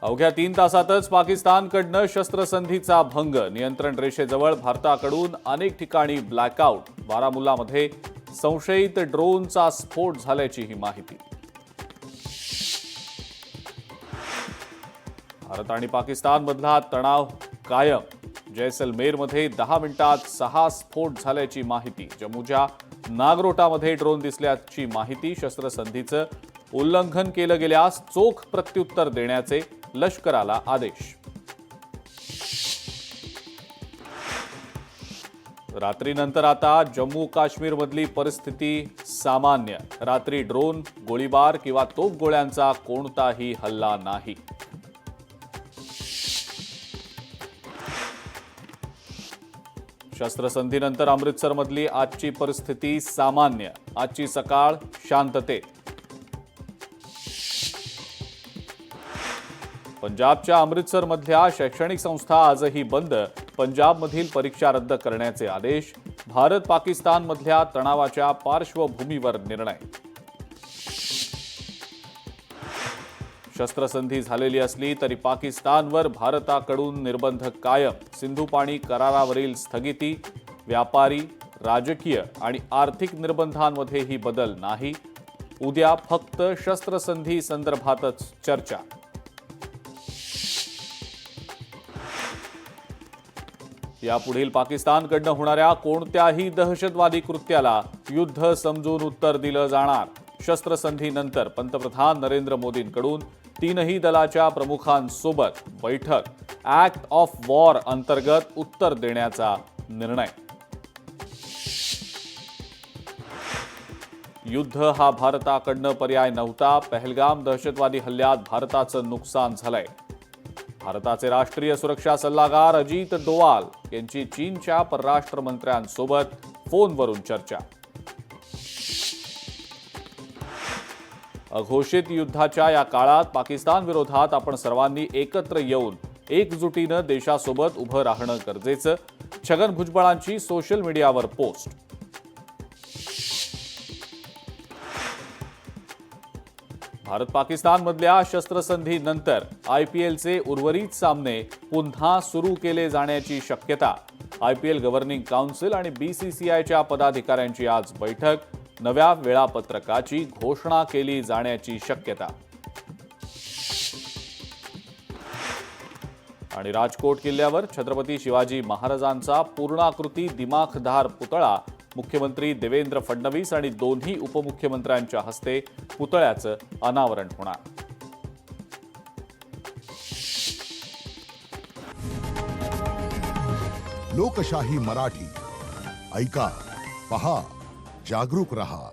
अवघ्या 3 तासातच पाकिस्तानकडनं शस्त्रसंधीचा भंग. नियंत्रण रेषेजवळ भारताकडून अनेक ठिकाणी ब्लॅकआउट. बारामुल्लामध्ये संशयित ड्रोनचा स्फोट झाल्याची ही माहिती. भारत आणि पाकिस्तानमधला तणाव कायम. जैसलमेरमध्ये 10 मिनिटात 6 स्फोट झाल्याची माहिती. जम्मूच्या नागरोटामध्ये ड्रोन दिसल्याची माहिती. शस्त्रसंधीचं उल्लंघन केलं गेल्यास चोख प्रत्युत्तर देण्याचे लष्कराला आदेश. रात्रीनंतर आता जम्मू काश्मीरमधली परिस्थिती सामान्य. रात्री ड्रोन, गोळीबार किंवा तोफगोळ्यांचा कोणताही हल्ला नाही. शस्त्रसंधीनंतर अमृतसरमधली आजची परिस्थिती सामान्य. आजची सकाळ शांततेत. पंजाबच्या अमृतसरमधल्या शैक्षणिक संस्था आजही बंद. पंजाबमधील परीक्षा रद्द करण्याचे आदेश. भारत पाकिस्तानमधल्या तणावाच्या पार्श्वभूमीवर निर्णय. शस्त्रसंधी झालेली असली तरी पाकिस्तानवर भारताकडून निर्बंध कायम. सिंधू पाणी करारावरील स्थगिती. व्यापारी, राजकीय आणि आर्थिक निर्बंधांमध्येही बदल नाही. उद्या फक्त शस्त्रसंधी संदर्भातच चर्चा. यापुढील पाकिस्तानकडनं होणाऱ्या कोणत्याही दहशतवादी कृत्याला युद्ध समजून उत्तर दिलं जाणार. शस्त्रसंधीनंतर पंतप्रधान नरेंद्र मोदींकडून तीनही दलाच्या प्रमुखांसोबत बैठक. ऍक्ट ऑफ वॉर अंतर्गत उत्तर देण्याचा निर्णय. युद्ध हा भारताकडनं पर्याय नव्हता. पहलगाम दहशतवादी हल्ल्यात भारताचं नुकसान झालंय. भारताचे राष्ट्रीय सुरक्षा सल्लागार अजित डोवाल यांची चीनच्या परराष्ट्र मंत्र्यांसोबत फोनवरून चर्चा. अघोषित युद्धाच्या या काळात पाकिस्तान विरोधात आपण सर्वांनी एकत्र येऊन एकजुटीनं देशासोबत उभं राहणं गरजेचं. छगन भुजबळांची सोशल मीडियावर पोस्ट. भारत पाकिस्तानमधल्या शस्त्रसंधीनंतर IPLचे उर्वरित सामने पुन्हा सुरू केले जाण्याची शक्यता. IPL गव्हर्निंग काउन्सिल आणि BCCIच्या पदाधिकाऱ्यांची आज बैठक. नव्या वेळापत्रकाची घोषणा केली जाण्याची शक्यता. आणि राजकोट किल्ल्यावर छत्रपती शिवाजी महाराजांचा पूर्णाकृती दिमाखदार पुतळा. मुख्यमंत्री देवेंद्र फडणवीस आणि दोन्ही उपमुख्यमंत्र्यांच्या हस्ते पुतळ्याचं अनावरण होणार. लोकशाही मराठी ऐका, पहा, जागरूक रहा.